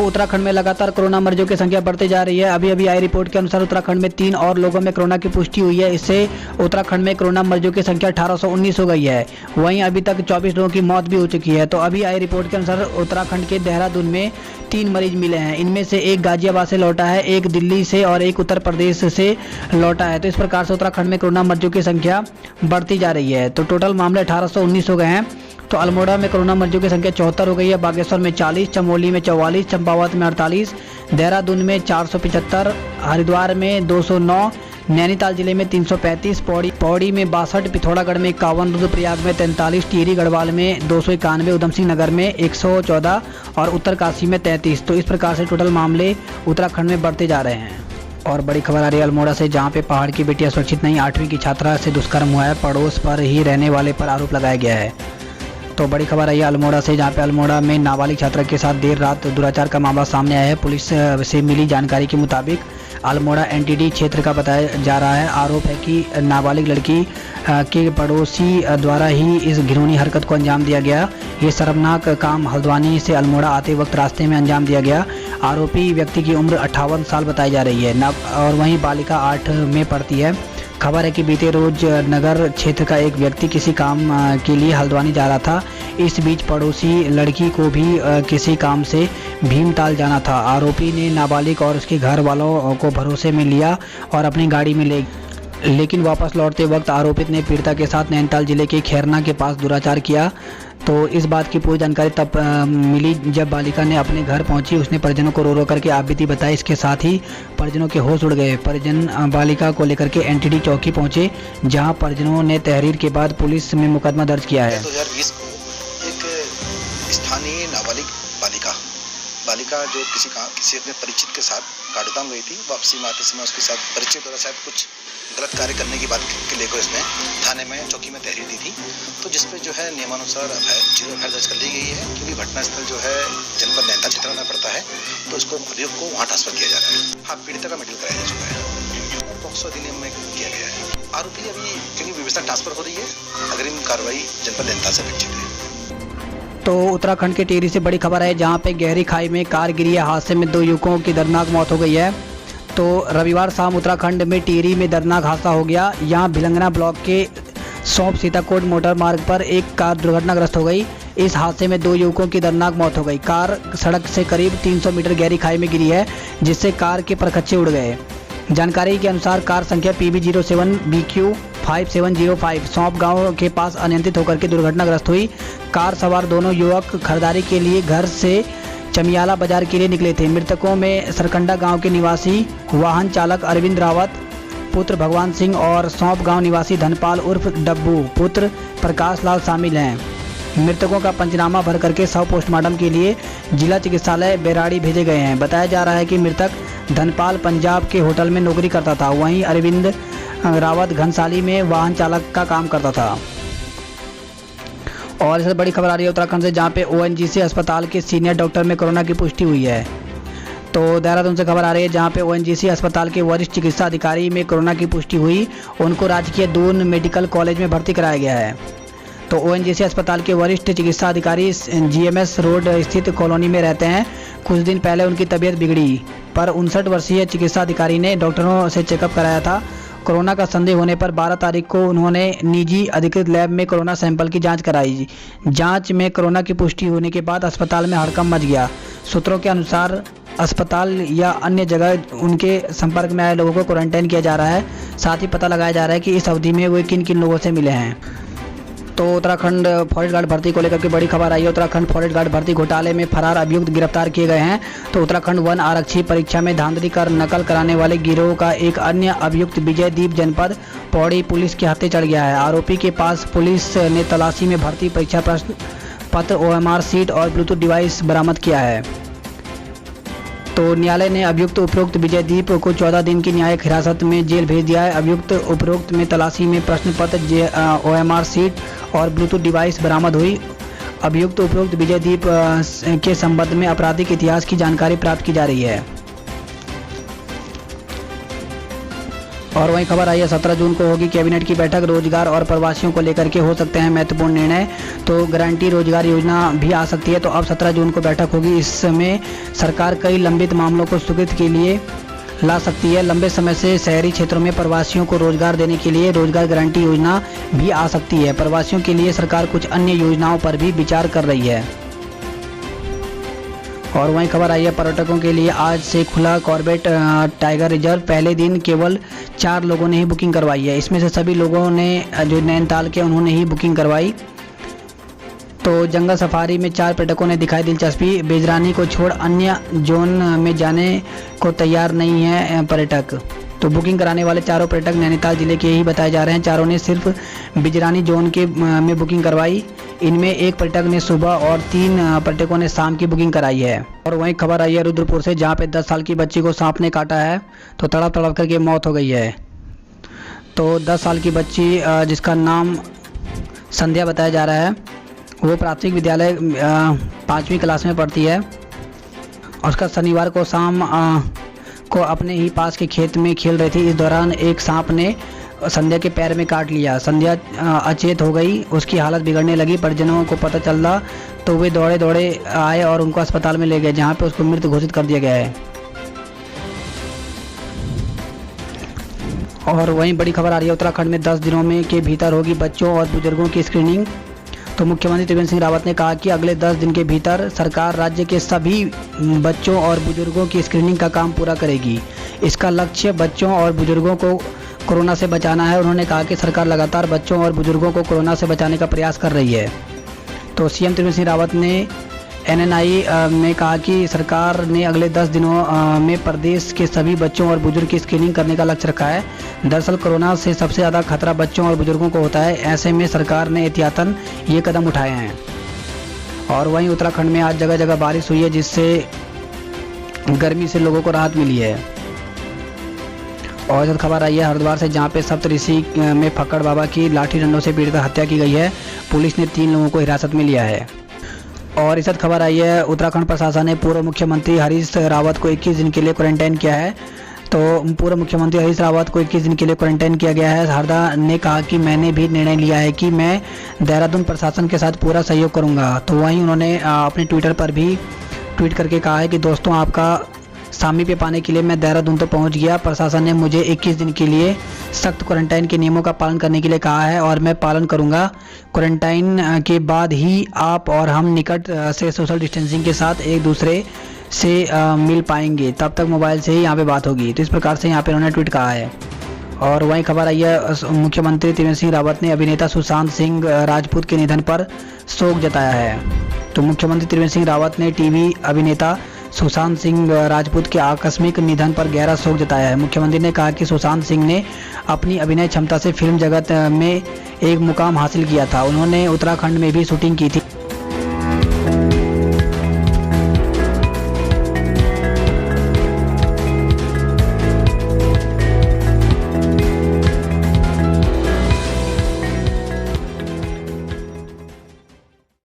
उत्तराखंड में लगातार कोरोना मरीजों की संख्या बढ़ती जा रही है। अभी आई रिपोर्ट के अनुसार उत्तराखंड में 3 और लोगों में कोरोना की पुष्टि हुई है। इससे उत्तराखंड में कोरोना मरीजों की संख्या 1819 हो गई है। वहीं अभी तक 24 लोगों की मौत भी हो चुकी है। तो अभी आई रिपोर्ट के अनुसार उत्तराखंड के देहरादून में 3 मरीज मिले हैं। इनमें से एक गाजियाबाद से लौटा है, एक दिल्ली से और एक उत्तर प्रदेश से लौटा है। तो इस प्रकार से उत्तराखंड में कोरोना मरीजों की संख्या बढ़ती जा रही है। तो टोटल मामले 1819 हो गए हैं। तो अल्मोड़ा में कोरोना मरीजों की संख्या 74 हो गई है, बागेश्वर में 40, चमोली में 44, चंपावत में 48, देहरादून में 475, हरिद्वार में 209, नैनीताल जिले में 335, पौड़ी में 62, पिथौरागढ़ में 51, रुद्रप्रयाग में 43, टिहरी गढ़वाल में 291, उधम सिंह नगर में 114 और उत्तरकाशी में 33। तो इस प्रकार से टोटल मामले उत्तराखंड में बढ़ते जा रहे हैं। और बड़ी खबर आ रही है अल्मोड़ा से, जहां पे पहाड़ की बेटियां सुरक्षित नहीं, 8वीं की छात्रा से दुष्कर्म हुआ है। पड़ोस पर ही रहने वाले पर आरोप लगाया गया है। तो बड़ी खबर आई है अल्मोड़ा से, जहां पे अल्मोड़ा में नाबालिग छात्रा के साथ देर रात दुराचार का मामला सामने आया है। पुलिस से मिली जानकारी के मुताबिक अल्मोड़ा एनटीडी क्षेत्र का बताया जा रहा है। आरोप है कि नाबालिग लड़की के पड़ोसी द्वारा ही इस घिनौनी हरकत को अंजाम दिया गया। ये शर्मनाक काम हल्द्वानी से अल्मोड़ा आते वक्त रास्ते में अंजाम दिया गया। आरोपी व्यक्ति की उम्र 58 साल बताई जा रही है और वहीं बालिका 8 में पढ़ती है। खबर है कि बीते रोज नगर क्षेत्र का एक व्यक्ति किसी काम के लिए हल्द्वानी जा रहा था। इस बीच पड़ोसी लड़की को भी किसी काम से भीमताल जाना था। आरोपी ने नाबालिग और उसके घर वालों को भरोसे में लिया और अपनी गाड़ी में लेकिन वापस लौटते वक्त आरोपित ने पीड़िता के साथ नैनीताल जिले के खैरना के पास दुराचार किया। तो इस बात की पूरी जानकारी तब मिली जब बालिका ने अपने घर पहुंची। उसने परिजनों को रो रो करके आपबीती बताई। इसके साथ ही परिजनों के होश उड़ गए। परिजन बालिका को लेकर के एनटीडी चौकी पहुंचे, जहां परिजनों ने तहरीर के बाद पुलिस में मुकदमा दर्ज किया है। 2020 को एक स्थानीय नाबालिग बालिका जो किसी अपने परिचित के साथ काठगोदाम गई थी, वापसी में आते समय उसके साथ परिचित द्वारा शायद कुछ गलत कार्य करने की बात के लेकर इसने थाने में चौकी में तहरीर दी थी। तो जिसपे जो है नियमानुसार एफआईआर दर्ज कर ली गई है, क्योंकि घटनास्थल जो है जनपद नैनीताल क्षेत्र में पड़ता है। तो इसको अभियुक्त को वहाँ ट्रांसफर किया जा रहा है। हाँ, पीड़िता का मेडिकल कराया जा चुका है और पॉक्सो अधिनियम में किया गया है। आरोपी अभी क्योंकि व्यवस्था ट्रांसफर हो रही है, अग्रिम कार्रवाई जनपद नैनीताल से अपेक्षित है। तो उत्तराखंड के टिहरी से बड़ी खबर है, जहां पे गहरी खाई में कार गिरी है। हादसे में 2 युवकों की दर्दनाक मौत हो गई है। तो रविवार शाम उत्तराखंड में टिहरी में दर्दनाक हादसा हो गया। यहां भिलंगना ब्लॉक के सौंप सीताकोट मोटर मार्ग पर एक कार दुर्घटनाग्रस्त हो गई। इस हादसे में 2 युवकों की दर्दनाक मौत हो गई। कार सड़क से करीब 300 मीटर गहरी खाई में गिरी है, जिससे कार के परखच्चे उड़ गए। जानकारी के अनुसार कार संख्या PB07BQ 5705 सौंप गांव के पास अनियंत्रित होकर के दुर्घटनाग्रस्त हुई। कार सवार दोनों युवक खरीदारी के लिए घर से चमियाला बाजार के लिए निकले थे। मृतकों में सरकंडा गांव के निवासी वाहन चालक अरविंद रावत पुत्र भगवान सिंह और सौंप गांव निवासी धनपाल उर्फ डब्बू पुत्र प्रकाश लाल शामिल हैं। मृतकों का पंचनामा भर करके शव पोस्टमार्टम के लिए जिला चिकित्सालय बेराड़ी भेजे गए हैं। बताया जा रहा है कि मृतक धनपाल पंजाब के होटल में नौकरी करता था, वहीं अरविंद रावत घनसाली में वाहन चालक का काम करता था। और इससे बड़ी खबर आ रही है उत्तराखंड से, जहां पे ONGC अस्पताल के सीनियर डॉक्टर में कोरोना की पुष्टि हुई है। तो देहरादून से खबर आ रही है, जहां पे ONGC अस्पताल के वरिष्ठ चिकित्सा अधिकारी में कोरोना की पुष्टि हुई। उनको राजकीय दून मेडिकल कॉलेज में भर्ती कराया गया है। तो ONGC अस्पताल के वरिष्ठ चिकित्सा अधिकारी GMS रोड स्थित कॉलोनी में रहते हैं। कुछ दिन पहले उनकी तबीयत बिगड़ी, पर 59 वर्षीय चिकित्सा अधिकारी ने डॉक्टरों से चेकअप कराया था। कोरोना का संदेह होने पर 12 तारीख को उन्होंने निजी अधिकृत लैब में कोरोना सैंपल की जांच कराई। जांच में कोरोना की पुष्टि होने के बाद अस्पताल में हड़कंप मच गया। सूत्रों के अनुसार अस्पताल या अन्य जगह उनके संपर्क में आए लोगों को क्वारंटाइन किया जा रहा है। साथ ही पता लगाया जा रहा है कि इस अवधि में वे किन किन लोगों से मिले हैं। तो उत्तराखंड फॉरेस्ट गार्ड भर्ती को लेकर के बड़ी खबर आई है। उत्तराखंड फॉरेस्ट गार्ड भर्ती घोटाले में फरार अभियुक्त गिरफ्तार किए गए हैं। तो उत्तराखंड वन आरक्षी परीक्षा में धांधली कर नकल कराने वाले गिरोह का एक अन्य अभियुक्त विजयदीप जनपद पौड़ी पुलिस के हत्थे चढ़ गया है। आरोपी के पास पुलिस ने तलाशी में भर्ती परीक्षा प्रश्न पत्र, OMR सीट और ब्लूटूथ डिवाइस बरामद किया है। तो न्यायालय ने अभियुक्त उपरोक्त विजयदीप को 14 दिन की न्यायिक हिरासत में जेल भेज दिया है। अभियुक्त उपरोक्त में तलाशी में प्रश्न पत्र, OMR सीट और ब्लूटूथ डिवाइस बरामद हुई। अभियुक्त उपरोक्त विजयदीप के संबंध में आपराधिक इतिहास की जानकारी प्राप्त की जा रही है। और वहीं खबर आई है 17 जून को होगी कैबिनेट की बैठक, रोजगार और प्रवासियों को लेकर के हो सकते हैं महत्वपूर्ण निर्णय। तो गारंटी रोजगार योजना भी आ सकती है। तो अब 17 जून को बैठक होगी। इसमें सरकार कई लंबित मामलों को स्वीकृत के लिए ला सकती है। लंबे समय से शहरी क्षेत्रों में प्रवासियों को रोजगार देने के लिए रोजगार गारंटी योजना भी आ सकती है। प्रवासियों के लिए सरकार कुछ अन्य योजनाओं पर भी विचार कर रही है। और वहीं खबर आई है पर्यटकों के लिए आज से खुला कॉर्बेट टाइगर रिजर्व। पहले दिन केवल 4 लोगों ने ही बुकिंग करवाई है। इसमें से सभी लोगों ने जो नैनीताल के उन्होंने ही बुकिंग करवाई। तो जंगल सफारी में 4 पर्यटकों ने दिखाई दिलचस्पी। बेजरानी को छोड़ अन्य जोन में जाने को तैयार नहीं है पर्यटक। तो बुकिंग कराने वाले चारों पर्यटक नैनीताल जिले के ही बताए जा रहे हैं। चारों ने सिर्फ बेजरानी जोन के में बुकिंग करवाई। इनमें एक पर्यटक ने सुबह और 3 पर्यटकों ने शाम की बुकिंग कराई है। और वहीं खबर आई है रुद्रपुर से, जहां पे 10 साल की बच्ची को सांप ने काटा है तो तड़प तड़प करके मौत हो गई है। तो 10 साल की बच्ची जिसका नाम संध्या बताया जा रहा है, वो प्राथमिक विद्यालय 5वीं क्लास में पढ़ती है। और उसका शनिवार को शाम को अपने ही पास के खेत में खेल रही थी। इस दौरान एक सांप ने संध्या के पैर में काट लिया। संध्या अचेत हो गई, उसकी हालत बिगड़ने लगी। परिजनों को पता चला तो वे दौड़े दौड़े आए और उनको अस्पताल में ले गए, जहां पे उसको मृत घोषित कर दिया गया है। और वहीं बड़ी खबर आ रही है उत्तराखंड में 10 दिनों में के भीतर होगी बच्चों और बुजुर्गों की स्क्रीनिंग। तो मुख्यमंत्री त्रिवेंद्र सिंह रावत ने कहा कि अगले 10 दिन के भीतर सरकार राज्य के सभी बच्चों और बुजुर्गों की स्क्रीनिंग का काम पूरा करेगी। इसका लक्ष्य बच्चों और बुजुर्गों को कोरोना से बचाना है। उन्होंने कहा कि सरकार लगातार बच्चों और बुजुर्गों को कोरोना से बचाने का प्रयास कर रही है। तो सीएम त्रिवेंद्र सिंह रावत ने एनएनआई में कहा कि सरकार ने अगले 10 दिनों में प्रदेश के सभी बच्चों और बुजुर्ग की स्क्रीनिंग करने का लक्ष्य रखा है। दरअसल कोरोना से सबसे ज़्यादा खतरा बच्चों और बुजुर्गों को होता है। ऐसे में सरकार ने एहतियातन ये कदम उठाए हैं। और वहीं उत्तराखंड में आज जगह जगह बारिश हुई है, जिससे गर्मी से लोगों को राहत मिली है। और इस खबर आई है हरिद्वार से, जहाँ पे सप्तऋषि में फक्कड़ बाबा की लाठी डंडों से पीड़ित हत्या की गई है। पुलिस ने 3 लोगों को हिरासत में लिया है। और इस खबर आई है उत्तराखंड प्रशासन ने पूर्व मुख्यमंत्री हरीश रावत को 21 दिन के लिए क्वारंटाइन किया है। तो पूर्व मुख्यमंत्री हरीश रावत को 21 दिन के लिए क्वारंटाइन किया गया है। हरदा ने कहा कि मैंने भी निर्णय लिया है कि मैं देहरादून प्रशासन के साथ पूरा सहयोग करूंगा। तो वहीं उन्होंने अपने ट्विटर पर भी ट्वीट करके कहा है कि दोस्तों, आपका सामीप्य पाने के लिए मैं देहरादून तो पहुंच गया। प्रशासन ने मुझे 21 दिन के लिए सख्त क्वारंटाइन के नियमों का पालन करने के लिए कहा है और मैं पालन करूंगा। क्वारंटाइन के बाद ही आप और हम निकट से सोशल डिस्टेंसिंग के साथ एक दूसरे से मिल पाएंगे। तब तक मोबाइल से ही यहाँ पे बात होगी। तो इस प्रकार से यहाँ पे उन्होंने ट्वीट कहा है। और वहीं खबर आई है मुख्यमंत्री त्रिवेंद्र सिंह रावत ने अभिनेता सुशांत सिंह राजपूत के निधन पर शोक जताया है। तो मुख्यमंत्री त्रिवेंद्र सिंह रावत ने टीवी अभिनेता सुशांत सिंह राजपूत के आकस्मिक निधन पर गहरा शोक जताया है। मुख्यमंत्री ने कहा कि सुशांत सिंह ने अपनी अभिनय क्षमता से फिल्म जगत में एक मुकाम हासिल किया था। उन्होंने उत्तराखंड में भी शूटिंग की थी।